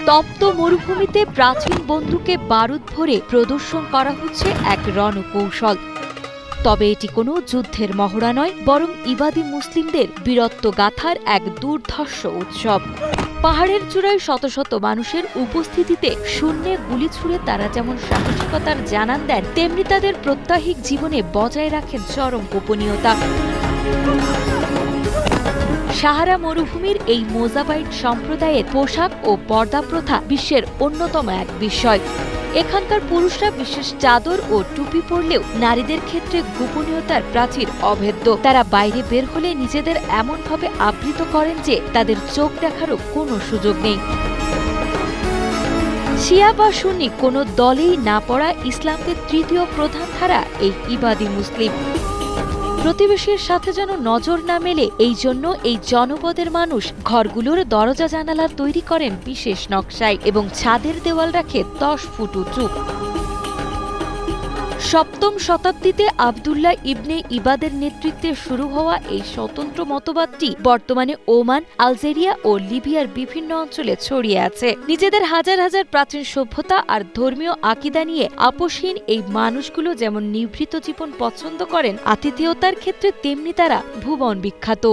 তপ্ত মরুভূমিতে প্রাচীন বন্দুকে বারুদ ভরে প্রদর্শন করা হচ্ছে এক রণকৌশল। তবে এটি কোনো যুদ্ধের মহড়া নয়, বরং ইবাদি মুসলিমদের বীরত্ব গাথার এক দুর্ধর্ষ উৎসব। পাহাড়ের চূড়ায় শত শত মানুষের উপস্থিতিতে শূন্যে গুলি ছুড়ে তারা যেমন সাহসিকতার জানান দেন, তেমনি তাদের প্রত্যাহিক জীবনে বজায় রাখেন চরম গোপনীয়তা। সাহারা মরুভূমির এই মোজাবাইট সম্প্রদায়ের পোশাক ও পর্দা প্রথা বিশ্বের অন্যতম এক বিষয়। এখানকার পুরুষরা বিশেষ চাদর ও টুপি পরলেও নারীদের ক্ষেত্রে গোপনীয়তার প্রাচীর অভেদ্য। তারা বাইরে বের হলে নিজেদের এমনভাবে আবৃত করেন যে তাদের চোখ দেখারও কোনো সুযোগ নেই। শিয়া বা সুন্নি কোনো দলেই না পড়া ইসলামের তৃতীয় প্রধান ধারা এই ইবাদি মুসলিম। প্রতিবেশীর সাথে যেন নজর না মেলে, এই জন্য এই জনপদের মানুষ ঘরগুলোর দরজা জানালা তৈরি করেন বিশেষ নকশায় এবং ছাদের দেওয়াল রাখে 10 ফুট উঁচু। সপ্তম শতাব্দীতে আবদুল্লাহ ইবনে ইবাদের নেতৃত্বে শুরু হওয়া এই স্বতন্ত্র মতবাদটি বর্তমানে ওমান, আলজেরিয়া ও লিবিয়ার বিভিন্ন অঞ্চলে ছড়িয়ে আছে। নিজেদের হাজার হাজার প্রাচীন সভ্যতা আর ধর্মীয় আকীদা নিয়ে আপোষহীন এই মানুষগুলো যেমন নিভৃত জীবন পছন্দ করেন, আতিথেয়তার ক্ষেত্রে তেমনি তারা ভুবন বিখ্যাত।